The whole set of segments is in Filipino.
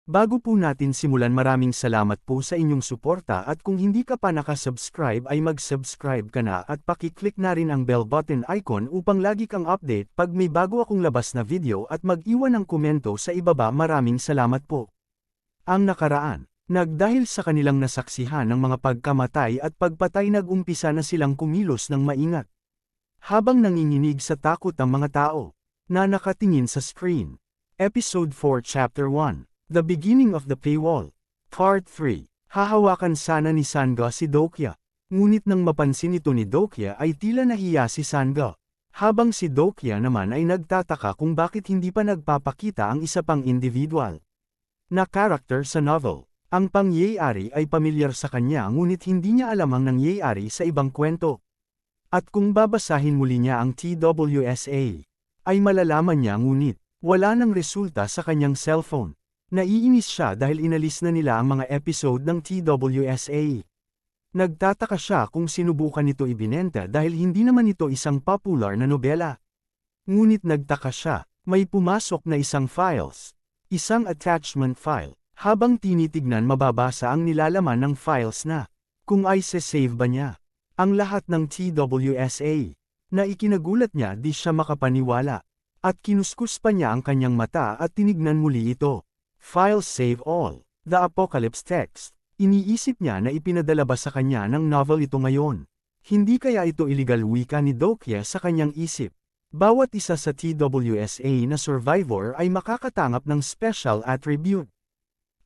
Bago po natin simulan, maraming salamat po sa inyong suporta at kung hindi ka pa nakasubscribe ay mag-subscribe ka na at pakiclick na rin ang bell button icon upang lagi kang update pag may bago akong labas na video at mag-iwan ng komento sa ibaba. Maraming salamat po. Ang nakaraan, nagdahil sa kanilang nasaksihan ng mga pagkamatay at pagpatay, nag-umpisa na silang kumilos ng maingat. Habang nanginginig sa takot ang mga tao na nakatingin sa screen. Episode 4 Chapter 1 The Beginning of the Paywall. Part 3. Hahawakan sana ni Sangha si Dokya. Ngunit nang mapansin ito ni Dokya ay tila nahiya si Sangha. Habang si Dokya naman ay nagtataka kung bakit hindi pa nagpapakita ang isa pang individual na karakter sa novel. Ang pangyayari ay pamilyar sa kanya ngunit hindi niya alam ang nangyayari sa ibang kwento. At kung babasahin muli niya ang TWSA, ay malalaman niya ngunit wala nang resulta sa kanyang cellphone. Naiinis siya dahil inalis na nila ang mga episode ng TWSA. Nagtataka siya kung sinubukan nito ibinenta dahil hindi naman ito isang popular na nobela. Ngunit nagtaka siya, may pumasok na isang files. Isang attachment file. Habang tinitignan, mababasa ang nilalaman ng files na kung ay save ba niya ang lahat ng TWSA. Na ikinagulat niya, di siya makapaniwala. At kinuskus pa niya ang kanyang mata at tinignan muli ito. File save all. The Apocalypse text. Iniisip niya na ipinadala ba sa kanya ng novel ito ngayon. Hindi kaya ito illegal, wika ni Dokya sa kanyang isip. Bawat isa sa TWSA na survivor ay makakatanggap ng special attribute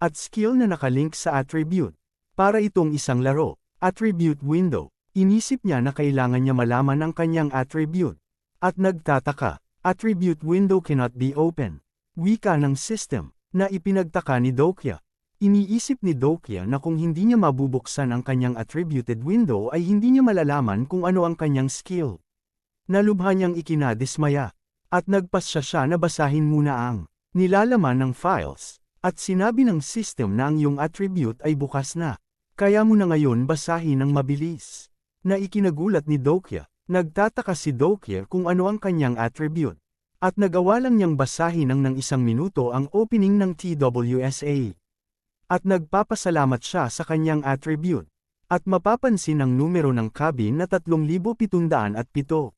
at skill na nakalink sa attribute. Para itong isang laro. Attribute window. Inisip niya na kailangan niya malaman ang kanyang attribute. At nagtataka. Attribute window cannot be open. Wika ng system. Na ipinagtaka ni Dokya. Iniisip ni Dokya na kung hindi niya mabubuksan ang kanyang attributed window ay hindi niya malalaman kung ano ang kanyang skill. Nalubha niyang ikinadismaya. At nagpasya siya na basahin muna ang nilalaman ng files. At sinabi ng system na ang iyong attribute ay bukas na. Kaya mo na ngayon basahin ng mabilis. Na ikinagulat ni Dokya. Nagtataka si Dokya kung ano ang kanyang attribute. At nagawa lang niyang basahin ng isang minuto ang opening ng TWSA. At nagpapasalamat siya sa kanyang attribute. At mapapansin ang numero ng cabin na 3,707.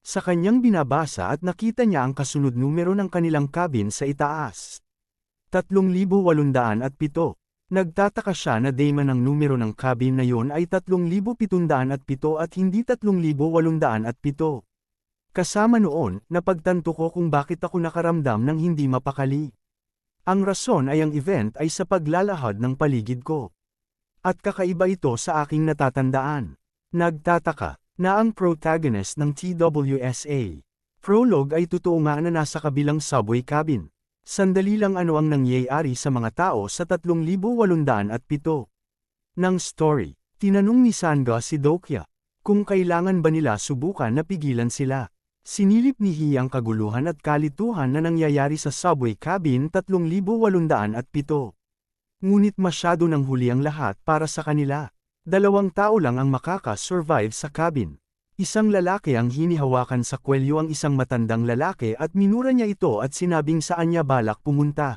Sa kanyang binabasa at nakita niya ang kasunod numero ng kanilang cabin sa itaas. 3,807. Nagtataka siya na Damon ang numero ng cabin na yon ay 3,707 at hindi 3,807. Kasama noon, napagtanto ko kung bakit ako nakaramdam ng hindi mapakali. Ang rason ay ang event ay sa paglalahad ng paligid ko. At kakaiba ito sa aking natatandaan. Nagtataka na ang protagonist ng TWSA prologue ay totoo nga na nasa kabilang subway cabin. Sandali lang, ano ang nangyayari sa mga tao sa 3,807 ng story. Tinanong ni Sangha si Dokya kung kailangan ba nila subukan na pigilan sila. Sinilip ni Hee ang kaguluhan at kalituhan na nangyayari sa subway cabin 3,807. Ngunit masyado nang huli ang lahat para sa kanila. 2 tao lang ang makaka-survive sa cabin. Isang lalaki ang hinihawakan sa kwelyo ang isang matandang lalaki at minura niya ito at sinabing saan niya balak pumunta.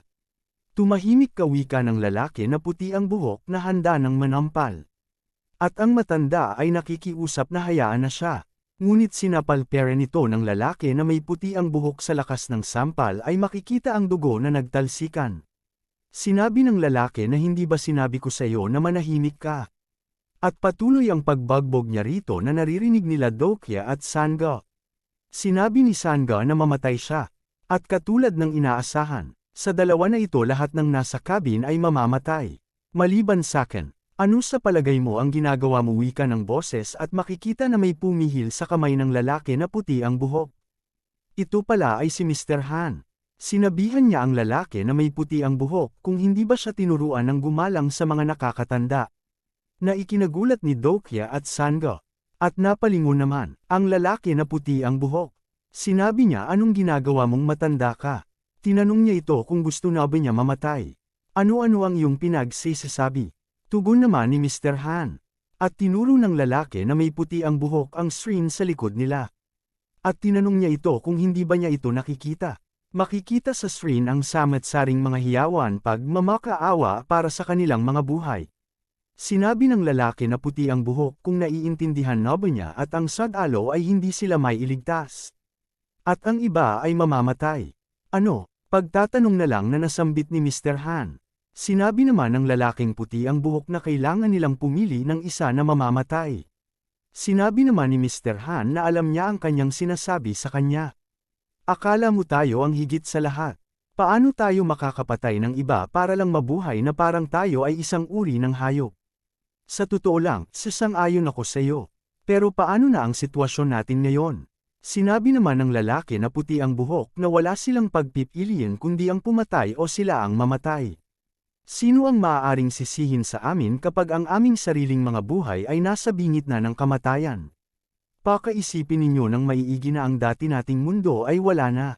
Tumahimik, kawika ng lalaki na puti ang buhok na handa ng manampal. At ang matanda ay nakikiusap na hayaan na siya. Ngunit sinapalpera nito ng lalaki na may puti ang buhok. Sa lakas ng sampal ay makikita ang dugo na nagtalsikan. Sinabi ng lalaki na hindi ba sinabi ko sa iyo na manahimik ka? At patuloy ang pagbagbog niya rito na naririnig nila Dokya at Sangha. Sinabi ni Sangha na mamatay siya. At katulad ng inaasahan, sa dalawa na ito lahat ng nasa cabin ay mamamatay. Maliban sakin. Ano sa palagay mo ang ginagawa mo, wika ng boses at makikita na may pumihil sa kamay ng lalaki na puti ang buhok. Ito pala ay si Mr. Han. Sinabihan niya ang lalaki na may puti ang buhok kung hindi ba siya tinuruan ng gumalang sa mga nakakatanda. Na ikinagulat ni Dokya at Sangha. At napalingon naman ang lalaki na puti ang buhok. Sinabi niya, anong ginagawa mong matanda ka? Tinanong niya ito kung gusto na ba niya mamatay. Ano-ano ang iyong pinagsasabi? Tugon naman ni Mr. Han. At tinuro ng lalaki na may puti ang buhok ang screen sa likod nila. At tinanong niya ito kung hindi ba niya ito nakikita. Makikita sa screen ang samat-saring mga hiyawan pagmamakaawa para sa kanilang mga buhay. Sinabi ng lalaki na puti ang buhok kung naiintindihan na ba niya at ang sad-alo ay hindi sila may iligtas. At ang iba ay mamamatay. Ano? Pagtatanong na lang na nasambit ni Mr. Han. Sinabi naman ng lalaking puti ang buhok na kailangan nilang pumili ng isa na mamamatay. Sinabi naman ni Mr. Han na alam niya ang kanyang sinasabi sa kanya. Akala mo tayo ang higit sa lahat. Paano tayo makakapatay ng iba para lang mabuhay na parang tayo ay isang uri ng hayop? Sa totoo lang, sasang-ayon ako sa iyo. Pero paano na ang sitwasyon natin ngayon? Sinabi naman ng lalaki na puti ang buhok na wala silang pagpipilian kundi ang pumatay o sila ang mamatay. Sino ang maaaring sisihin sa amin kapag ang aming sariling mga buhay ay nasa bingit na ng kamatayan? Pakaisipin ninyo nang maiigi na ang dati nating mundo ay wala na.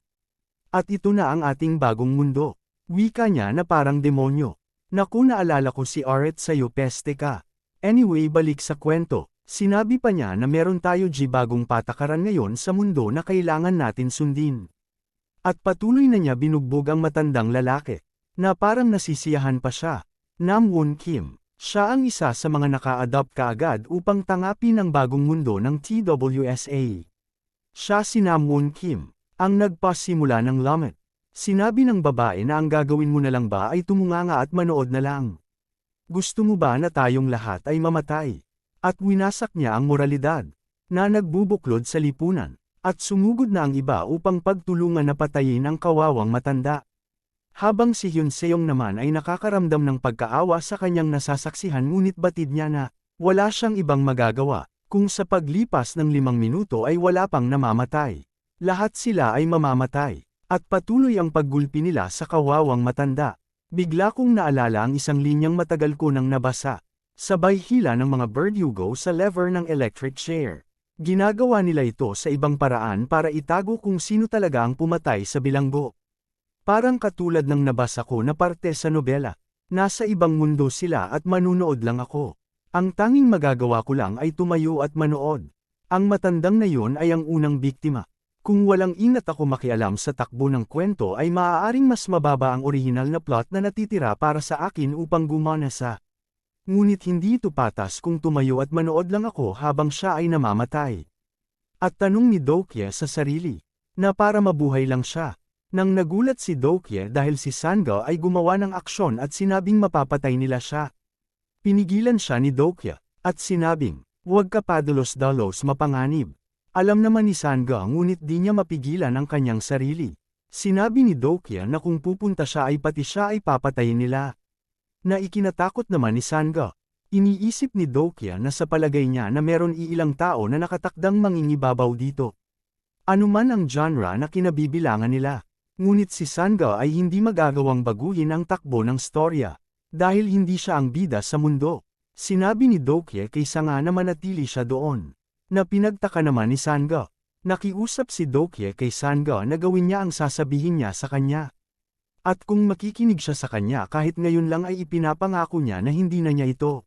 At ito na ang ating bagong mundo. Wika niya na parang demonyo. Naku, naalala ko si Aret sa'yo, peste ka. Anyway, balik sa kwento. Sinabi pa niya na meron tayo bagong patakaran ngayon sa mundo na kailangan natin sundin. At patuloy na niya binugbog ang matandang lalaki, na parang nasisiyahan pa siya. Namwoon Kim, siya ang isa sa mga naka-adopt kaagad upang tangapin ang bagong mundo ng TWSA. Siya si Namwoon Kim, ang nagpasimula ng lamat. Sinabi ng babae na ang gagawin mo na lang ba ay tumunganga at manood na lang. Gusto mo ba na tayong lahat ay mamatay? At winasak niya ang moralidad, na nagbubuklod sa lipunan, at sumugod na ang iba upang pagtulungan na patayin ang kawawang matanda. Habang si Hyun Seong naman ay nakakaramdam ng pagkaawa sa kanyang nasasaksihan ngunit batid niya na, wala siyang ibang magagawa, kung sa paglipas ng 5 minuto ay wala pang namamatay. Lahat sila ay mamamatay, at patuloy ang paggulpi nila sa kawawang matanda. Bigla kong naalala ang isang linyang matagal ko nang nabasa. Sabay hila ng mga berdugo sa lever ng electric chair. Ginagawa nila ito sa ibang paraan para itago kung sino talaga ang pumatay sa bilanggo. Parang katulad ng nabasa ko na parte sa nobela. Nasa ibang mundo sila at manunood lang ako. Ang tanging magagawa ko lang ay tumayo at manood. Ang matandang na yun ay ang unang biktima. Kung walang ingat ako makialam sa takbo ng kwento ay maaaring mas mababa ang orihinal na plot na natitira para sa akin upang gumana sa. Ngunit hindi ito patas kung tumayo at manood lang ako habang siya ay namamatay. At tanong ni Dokye sa sarili, na para mabuhay lang siya. Nang nagulat si Dokye dahil si Sanga ay gumawa ng aksyon at sinabing mapapatay nila siya. Pinigilan siya ni Dokye, at sinabing, huwag ka padalos-dalos mapanganib. Alam naman ni Sanga ngunit di niya mapigilan ang kanyang sarili. Sinabi ni Dokye na kung pupunta siya ay pati siya ay papatayin nila. Na ikinatakot naman ni Sanga. Iniisip ni Dokye na sa palagay niya na meron iilang tao na nakatakdang mangingibabaw dito. Ano man ang genre na kinabibilangan nila. Ngunit si Sanga ay hindi magagawang baguhin ang takbo ng storya. Dahil hindi siya ang bida sa mundo. Sinabi ni Dokye kay Sanga na manatili siya doon. Na pinagtaka naman ni Sanga. Nakiusap si Dokye kay Sanga na gawin niya ang sasabihin niya sa kanya. At kung makikinig siya sa kanya kahit ngayon lang ay ipinapangako niya na hindi na niya ito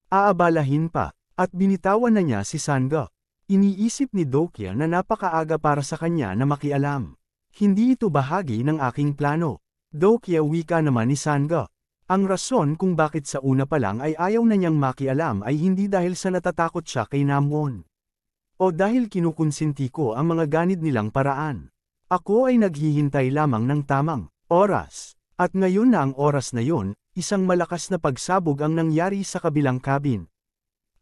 aabalahin pa, at binitawan na niya si Sanga. Iniisip ni Dokye na napakaaga para sa kanya na makialam. Hindi ito bahagi ng aking plano. Dokye, wika naman ni Sanga. Ang rason kung bakit sa una pa lang ay ayaw na niyang makialam ay hindi dahil sa natatakot siya kay Namwoon. O dahil kinukonsinti ko ang mga ganid nilang paraan. Ako ay naghihintay lamang ng tamang oras. At ngayon na ang oras na yon, isang malakas na pagsabog ang nangyari sa kabilang cabin.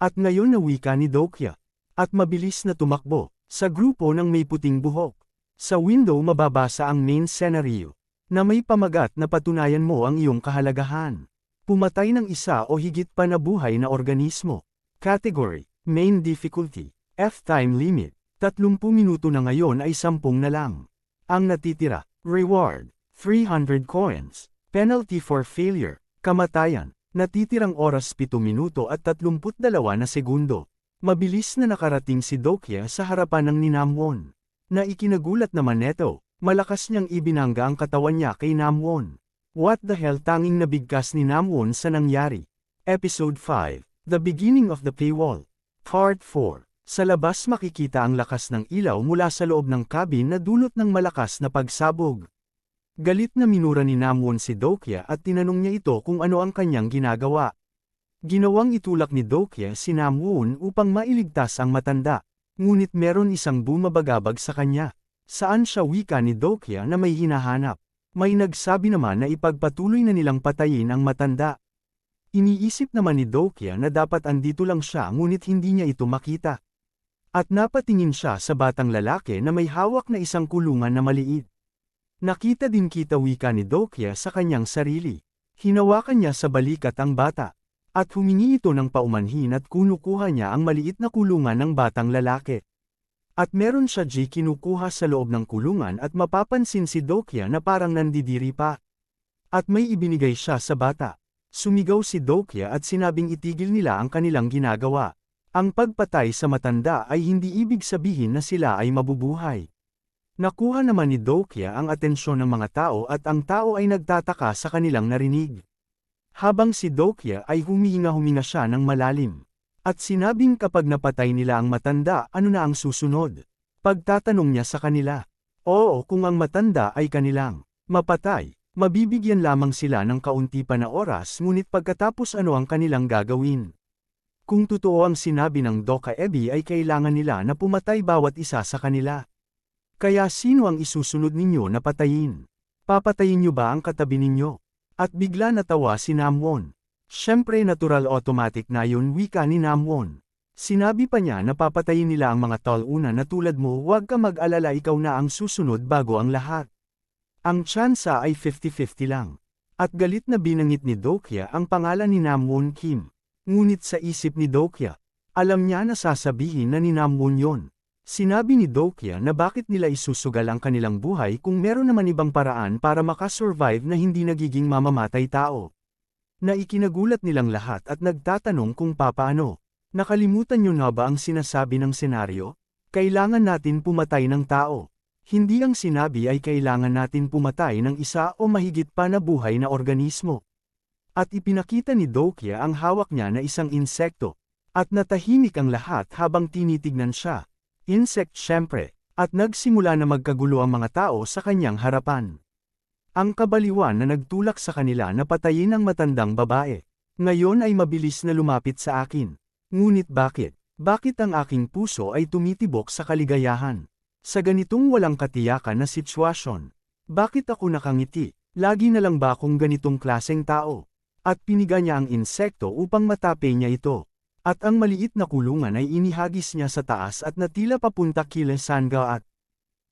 At ngayon na wika ni Dokye. At mabilis na tumakbo, sa grupo ng may puting buhok. Sa window mababasa ang main scenario, na may pamagat na patunayan mo ang iyong kahalagahan. Pumatay ng isa o higit pa na buhay na organismo. Category, main difficulty, F-time limit, 30 minuto na ngayon ay 10 na lang. Ang natitira, reward. 300 coins. Penalty for failure. Kamatayan. Natitirang oras 7 minuto at 32 na segundo. Mabilis na nakarating si Dokye sa harapan ng ni Namwoon. Na ikinagulat naman neto, malakas niyang ibinangga ang katawan niya kay Namwoon. What the hell, tanging nabigkas ni Namwoon sa nangyari. Episode 5. The Beginning of the Paywall. Part 4. Sa labas makikita ang lakas ng ilaw mula sa loob ng cabin na dulot ng malakas na pagsabog. Galit na minura ni Namwon si Dokya at tinanong niya ito kung ano ang kanyang ginagawa. Ginawang itulak ni Dokya si Namwon upang mailigtas ang matanda, ngunit meron isang bumabagabag sa kanya. Saan siya, wika ni Dokya na may hinahanap? May nagsabi naman na ipagpatuloy na nilang patayin ang matanda. Iniisip naman ni Dokya na dapat andito lang siya ngunit hindi niya ito makita. At napatingin siya sa batang lalaki na may hawak na isang kulungan na maliit. Nakita din kita, wika ni Dokya sa kanyang sarili. Hinawakan niya sa balikat ang bata. At humingi ito ng paumanhin at kinukuha niya ang maliit na kulungan ng batang lalaki. At meron siya kinukuha sa loob ng kulungan at mapapansin si Dokya na parang nandidiri pa. At may ibinigay siya sa bata. Sumigaw si Dokya at sinabing itigil nila ang kanilang ginagawa. Ang pagpatay sa matanda ay hindi ibig sabihin na sila ay mabubuhay. Nakuha naman ni Dokya ang atensyon ng mga tao at ang tao ay nagtataka sa kanilang narinig. Habang si Dokya ay humihinga-huminga siya ng malalim. At sinabing kapag napatay nila ang matanda, ano na ang susunod? Pagtatanong niya sa kanila. Oo, kung ang matanda ay kanilang mapatay, mabibigyan lamang sila ng kaunti pa na oras, ngunit pagkatapos ano ang kanilang gagawin? Kung totoo ang sinabi ng Dokaebi ay kailangan nila na pumatay bawat isa sa kanila. Kaya sino ang isusunod ninyo na patayin? Papatayin niyo ba ang katabi ninyo? At bigla natawa si Namwon. Siyempre natural automatic na yun, wika ni Namwon. Sinabi pa niya na papatayin nila ang mga tol-una na tulad mo, huwag ka mag-alala, ikaw na ang susunod bago ang lahat. Ang tsansa ay 50-50 lang. At galit na binangit ni Dokya ang pangalan ni Namwon Kim. Ngunit sa isip ni Dokya, alam niya na sasabihin na ni Namwon yon. Sinabi ni Dokya na bakit nila isusugal ang kanilang buhay kung meron naman ibang paraan para makasurvive na hindi nagiging mamamatay tao. Na ikinagulat nilang lahat at nagtatanong kung papaano. Nakalimutan niyo na ba ang sinasabi ng senaryo? Kailangan natin pumatay ng tao. Hindi ang sinabi ay kailangan natin pumatay ng isa o mahigit pa na buhay na organismo. At ipinakita ni Dokya ang hawak niya na isang insekto. At natahimik ang lahat habang tinitignan siya. Insect syempre, at nagsimula na magkagulo ang mga tao sa kanyang harapan. Ang kabaliwan na nagtulak sa kanila na patayin ang matandang babae. Ngayon ay mabilis na lumapit sa akin. Ngunit bakit? Bakit ang aking puso ay tumitibok sa kaligayahan? Sa ganitong walang katiyakan na sitwasyon. Bakit ako nakangiti? Lagi na lang ba akong ganitong klaseng tao? At piniga niya ang insekto upang matape niya ito. At ang maliit na kulungan ay inihagis niya sa taas at natila papunta kila Sangga at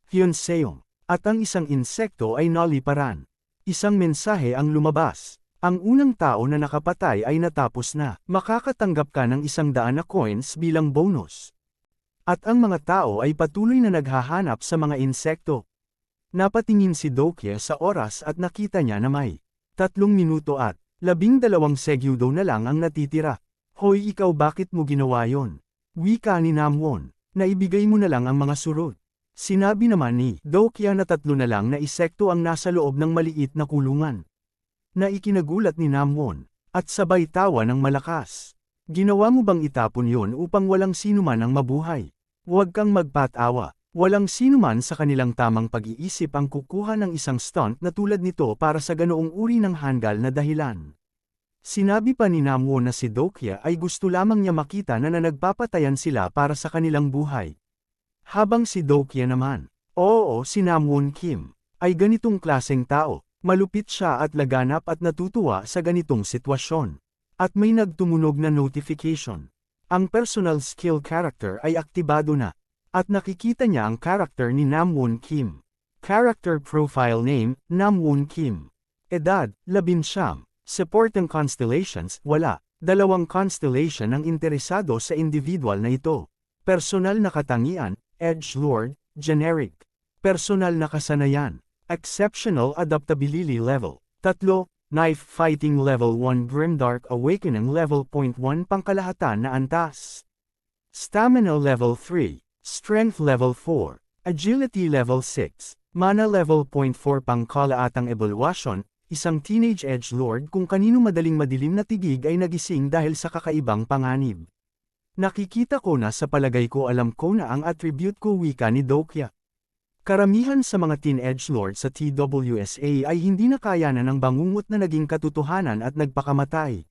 Hyunseong. At ang isang insekto ay naliparan. Isang mensahe ang lumabas. Ang unang tao na nakapatay ay natapos na. Makakatanggap ka ng 100 na coins bilang bonus. At ang mga tao ay patuloy na naghahanap sa mga insekto. Napatingin si Dokya sa oras at nakita niya na may 3 minuto at 12 segundo na lang ang natitira. Hoy, ikaw, bakit mo ginawa yon? Wika ni Namwon. Naibigay mo na lang ang mga surot. Sinabi naman ni Dokya na 3 na lang na insekto ang nasa loob ng maliit na kulungan. Na ikinagulat ni Namwon, at sabay tawa ng malakas. Ginawa mo bang itapon yon upang walang sinuman ang mabuhay? Huwag kang magpatawa. Walang sinuman sa kanilang tamang pag-iisip ang kukuha ng isang stunt na tulad nito para sa ganoong uri ng handgal na dahilan. Sinabi pa ni Namwon na si Dokya ay gusto lamang niya makita na nagpapatayan sila para sa kanilang buhay. Habang si Dokya naman, oo, si Namwon Kim, ay ganitong klaseng tao, malupit siya at laganap at natutuwa sa ganitong sitwasyon. At may nagtumunog na notification. Ang personal skill character ay aktibado na, at nakikita niya ang character ni Namwon Kim. Character profile name, Namwon Kim. Edad, 19. Support ng constellations, wala. 2 constellation ang interesado sa individual na ito. Personal na katangian, Edgelord, generic. Personal na kasanayan, exceptional adaptability level. 3, knife fighting level 1, grimdark awakening level 0.1 pangkalahatan na antas. Stamina level 3, strength level 4, agility level 6, mana level 0.4 pangkalaatang evaluation. Isang teenage edgelord kung kanino madaling madilim na tigig ay nagising dahil sa kakaibang panganib. Nakikita ko na, sa palagay ko alam ko na ang attribute ko, wika ni Dokya. Karamihan sa mga teen edgelord sa TWSA ay hindi nakayanan ng bangungot na naging katotohanan at nagpakamatay.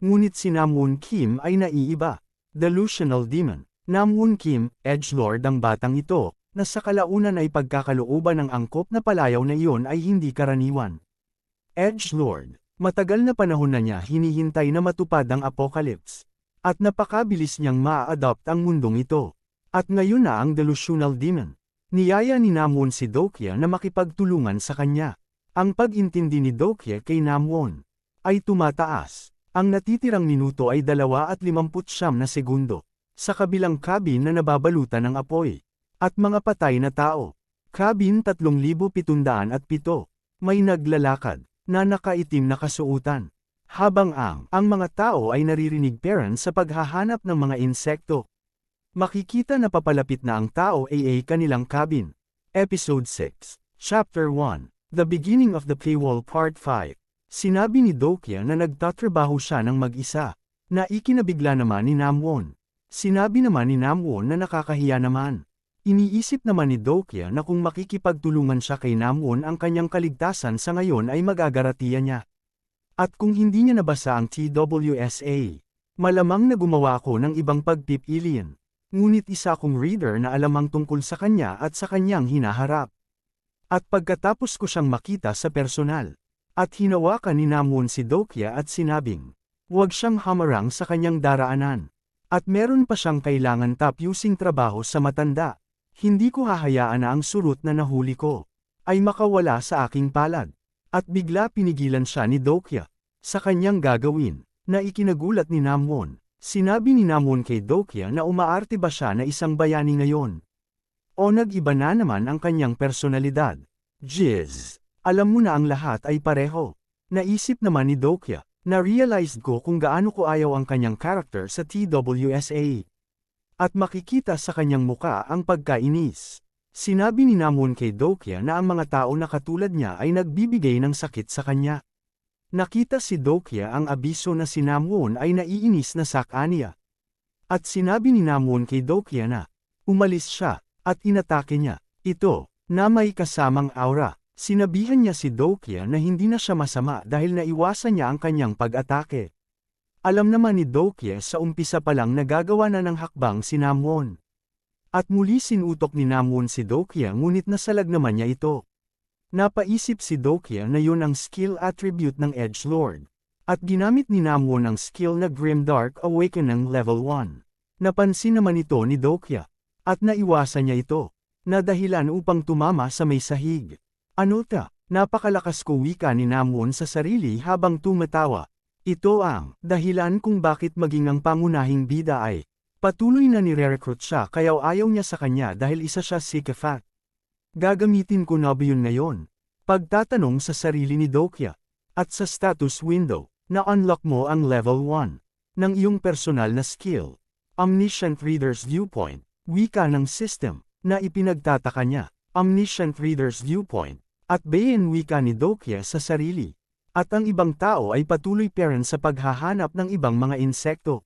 Ngunit si Namwoon Kim ay naiiba. Delusional Demon. Namwoon Kim, edgelord ang batang ito, na sa kalaunan ay pagkakalooban ng angkop na palayaw na iyon ay hindi karaniwan. Edgelord. Matagal na panahon na niya hinihintay na matupad ang apocalypse. At napakabilis niyang maa-adopt ang mundong ito. At ngayon na ang delusional demon. Niyaya ni Namwoon si Dokya na makipagtulungan sa kanya. Ang pag-intindi ni Dokya kay Namwoon ay tumataas. Ang natitirang minuto ay 2:59 na segundo. Sa kabilang cabin na nababalutan ng apoy. At mga patay na tao. Cabin 3,707. May naglalakad na nakaitim na kasuotan. Habang ang mga tao ay naririnig parents sa paghahanap ng mga insekto. Makikita na papalapit na ang tao ay kanilang cabin. Episode 6, Chapter 1, The Beginning of the Paywall Part 5. Sinabi ni Dokya na nagtatrabaho siya ng mag-isa, na ikinabigla naman ni Namwoon. Sinabi naman ni Namwoon na nakakahiya naman. Iniisip naman ni Dokya na kung makikipagtulungan siya kay Namwoon ang kanyang kaligtasan sa ngayon ay magagaratiya niya. At kung hindi niya nabasa ang TWSA, malamang na gumawa ako ng ibang pagpipilian. Ngunit isa akong reader na alamang tungkol sa kanya at sa kanyang hinaharap. At pagkatapos ko siyang makita sa personal, at hinawakan ni Namwoon si Dokya at sinabing, huwag siyang hamarang sa kanyang daraanan. At meron pa siyang kailangan tapusing trabaho sa matanda. Hindi ko hahayaan na ang surut na nahuli ko ay makawala sa aking palad. At bigla pinigilan siya ni Dokya sa kanyang gagawin, na ikinagulat ni Namwoon. Sinabi ni Namwoon kay Dokya na umaarte ba siya na isang bayani ngayon? O nag-iba na naman ang kanyang personalidad? Jizz! Alam mo na ang lahat ay pareho. Naisip naman ni Dokya, na-realized ko kung gaano ko ayaw ang kanyang character sa TWSA. At makikita sa kanyang muka ang pagkainis. Sinabi ni Namwoon kay Dokya na ang mga tao na katulad niya ay nagbibigay ng sakit sa kanya. Nakita si Dokya ang abiso na si Namwoon ay naiinis na sa kanya. At sinabi ni Namwoon kay Dokya na umalis siya at inatake niya ito na may kasamang aura. Sinabihan niya si Dokya na hindi na siya masama dahil naiwasan niya ang kanyang pag-atake. Alam naman ni Dokya sa umpisa pa lang na gagawa na ng hakbang si Namwoon. At muli sinutok ni Namwoon si Dokya ngunit nasalag naman niya ito. Napaisip si Dokya na yun ang skill attribute ng edgelord. At ginamit ni Namwoon ang skill na Grimdark Awakening Level 1. Napansin naman ito ni Dokya. At naiwasan niya ito, na dahilan upang tumama sa may sahig. Ano ta? Napakalakas ko wika ni Namwoon sa sarili habang tumatawa. Ito ang dahilan kung bakit maging ang pangunahing bida ay patuloy na nire-recruit siya kaya ayaw niya sa kanya dahil isa siya sycophant. Gagamitin ko na ba yun ngayon? Pagtatanong sa sarili ni Dokya. At sa status window, na-unlock mo ang level 1 ng iyong personal na skill. Omniscient Reader's Viewpoint, wika ng system, na ipinagtataka niya. Omniscient Reader's Viewpoint, at bayan wika ni Dokya sa sarili. At ang ibang tao ay patuloy parent sa paghahanap ng ibang mga insekto.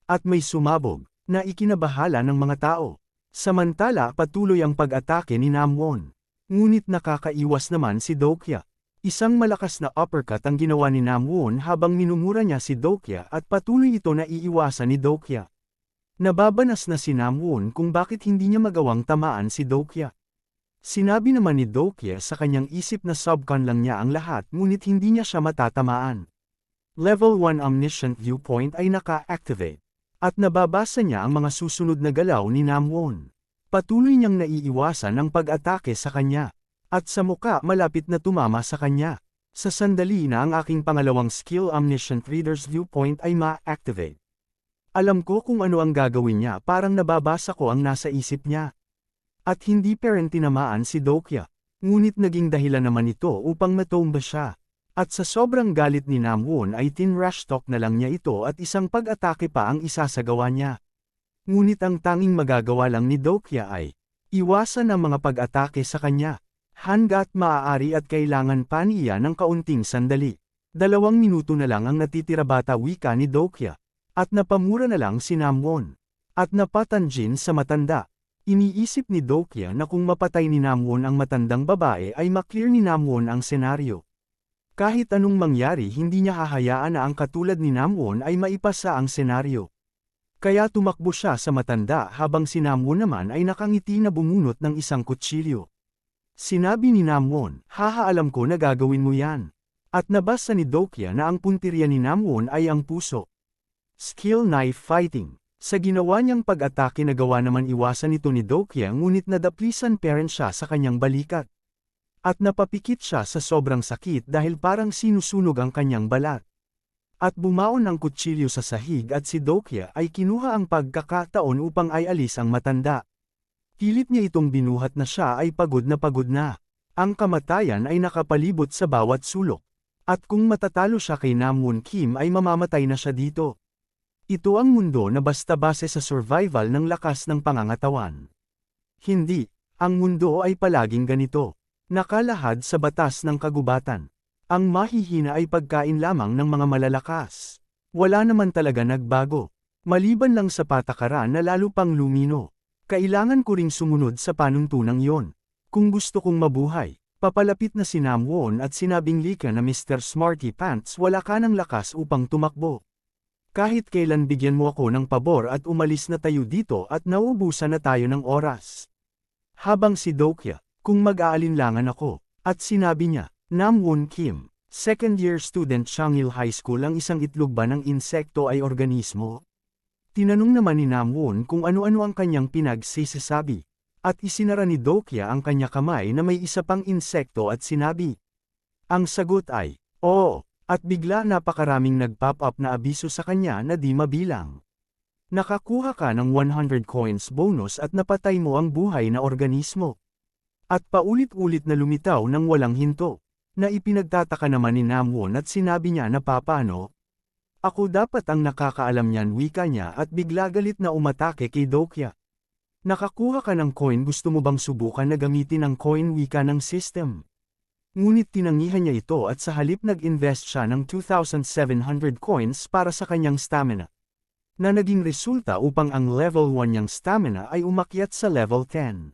At may sumabog, na ikinabahala ng mga tao. Samantala patuloy ang pag-atake ni Namwoon. Ngunit nakakaiwas naman si Dokya. Isang malakas na uppercut ang ginawa ni Namwoon habang minumura niya si Dokya at patuloy ito na iiwasan ni Dokya. Nababanas na si Namwoon kung bakit hindi niya magawang tamaan si Dokya. Sinabi naman ni Dokya sa kanyang isip na subcon lang niya ang lahat ngunit hindi niya siya matatamaan. Level 1 Omniscient Viewpoint ay naka-activate. At nababasa niya ang mga susunod na galaw ni Namwoon. Patuloy niyang naiiwasan ang pag-atake sa kanya. At sa muka malapit na tumama sa kanya. Sa sandali na ang aking pangalawang skill Omniscient Reader's Viewpoint ay ma-activate. Alam ko kung ano ang gagawin niya parang nababasa ko ang nasa isip niya. At hindi parent tinamaan si Dokya. Ngunit naging dahilan naman ito upang matomba siya. At sa sobrang galit ni Namwoon ay tinrush talk na lang niya ito at isang pag-atake pa ang isasagawa niya. Ngunit ang tanging magagawa lang ni Dokya ay iwasan ang mga pag-atake sa kanya. Hangga't maaari at kailangan pa niya ng kaunting sandali. 2 minuto na lang ang natitira bata wika ni Dokya. At napamura na lang si Namwoon. At napatanjin sa matanda. Iniisip ni Dokya na kung mapatay ni Namwon ang matandang babae ay maklear ni Namwon ang senaryo. Kahit anong mangyari hindi niya hahayaan na ang katulad ni Namwon ay maipasa ang senaryo. Kaya tumakbo siya sa matanda habang si Namwon naman ay nakangiti na bumunot ng isang kutsilyo. Sinabi ni Namwon, "Haha, alam ko na gagawin mo yan." At nabasa ni Dokya na ang puntirya ni Namwon ay ang puso. Skill knife fighting. Sa ginawa niyang pag-atake nagawa naman iwasan ito ni Dokya ngunit nadaplisan pa rin siya sa kanyang balikat. At napapikit siya sa sobrang sakit dahil parang sinusunog ang kanyang balat. At bumaon ang kutsilyo sa sahig at si Dokya ay kinuha ang pagkakataon upang ialis ang matanda. Pilit niya itong binuhat na siya ay pagod na. Ang kamatayan ay nakapalibot sa bawat sulok. At kung matatalo siya kay Namwon Kim ay mamamatay na siya dito. Ito ang mundo na basta base sa survival ng lakas ng pangangatawan. Hindi, ang mundo ay palaging ganito. Nakalahad sa batas ng kagubatan. Ang mahihina ay pagkain lamang ng mga malalakas. Wala naman talaga nagbago. Maliban lang sa patakaran na lalo pang lumino. Kailangan ko ring sumunod sa panuntunang yon. Kung gusto kong mabuhay, papalapit na si Namwon at sinabing lika na Mr. Smarty Pants wala ka ng lakas upang tumakbo. Kahit kailan bigyan mo ako ng pabor at umalis na tayo dito at naubusan na tayo ng oras. Habang si Dokya, kung mag-aalinlangan ako, at sinabi niya, Namwon Kim, second-year student Changhil High School ang isang itlog ba ng insekto ay organismo? Tinanong naman ni Namwon kung ano-ano ang kanyang pinagsisasabi, at isinara ni Dokya ang kanya kamay na may isa pang insekto at sinabi. Ang sagot ay, oo, at bigla napakaraming nag-pop up na abiso sa kanya na di mabilang. Nakakuha ka ng 100 coins bonus at napatay mo ang buhay na organismo. At paulit-ulit na lumitaw ng walang hinto, na ipinagtataka naman ni Namwon at sinabi niya na papaano? Ako dapat ang nakakaalam niyan wika niya at bigla galit na umatake kay Dokya. Nakakuha ka ng coin, gusto mo bang subukan na gamitin ang coin wika ng system? Ngunit tinangihan niya ito at sa halip nag-invest siya ng 2,700 coins para sa kanyang stamina. Na naging resulta upang ang level 1 niyang stamina ay umakyat sa level 10.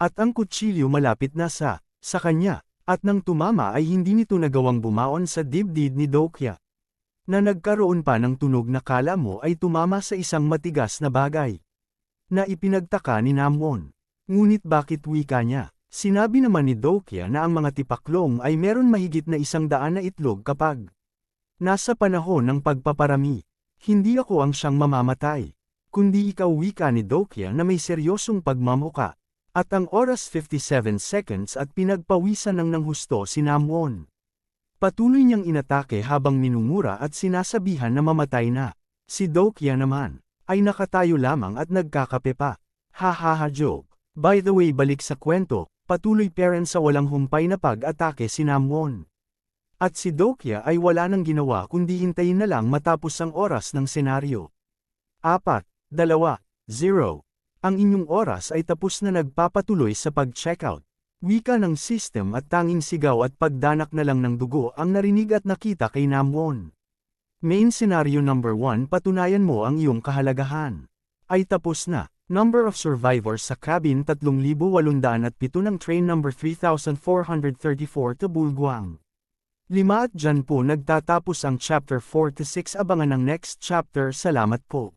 At ang kutsilyo malapit na sa kanya, at nang tumama ay hindi nito nagawang bumaon sa dibdib ni Dokya. Na nagkaroon pa ng tunog na kala mo ay tumama sa isang matigas na bagay. Na ipinagtaka ni Namwon. Ngunit bakit wika niya? Sinabi naman ni Dokya na ang mga tipaklong ay meron mahigit na 100 na itlog kapag nasa panahon ng pagpaparami. Hindi ako ang siyang mamamatay, kundi ikaw wika ni Dokya na may seryosong pagmamuka. At ang oras 57 seconds at pinagpawisan ng husto si Namwon. Patuloy niyang inatake habang minumura at sinasabihan na mamatay na. Si Dokya naman ay nakatayo lamang at nagkakape pa. Hahaha joke. By the way, balik sa kwento, patuloy pa rin sa walang humpay na pag-atake si Namwon. At si Dokya ay wala nang ginawa kundi hintayin na lang matapos ang oras ng senaryo. 4, 2, 0. Ang inyong oras ay tapos na, nagpapatuloy sa pag-checkout. Wika ng system at tanging sigaw at pagdanak na lang ng dugo ang narinig at nakita kay Namwon. Main scenario number 1, patunayan mo ang iyong kahalagahan. Ay tapos na. Number of survivors sa cabin 3,807 ng train number 3,434 to Bulguang. 5 at dyan po nagtatapos ang chapter 4 to 6. Abangan ang next chapter. Salamat po.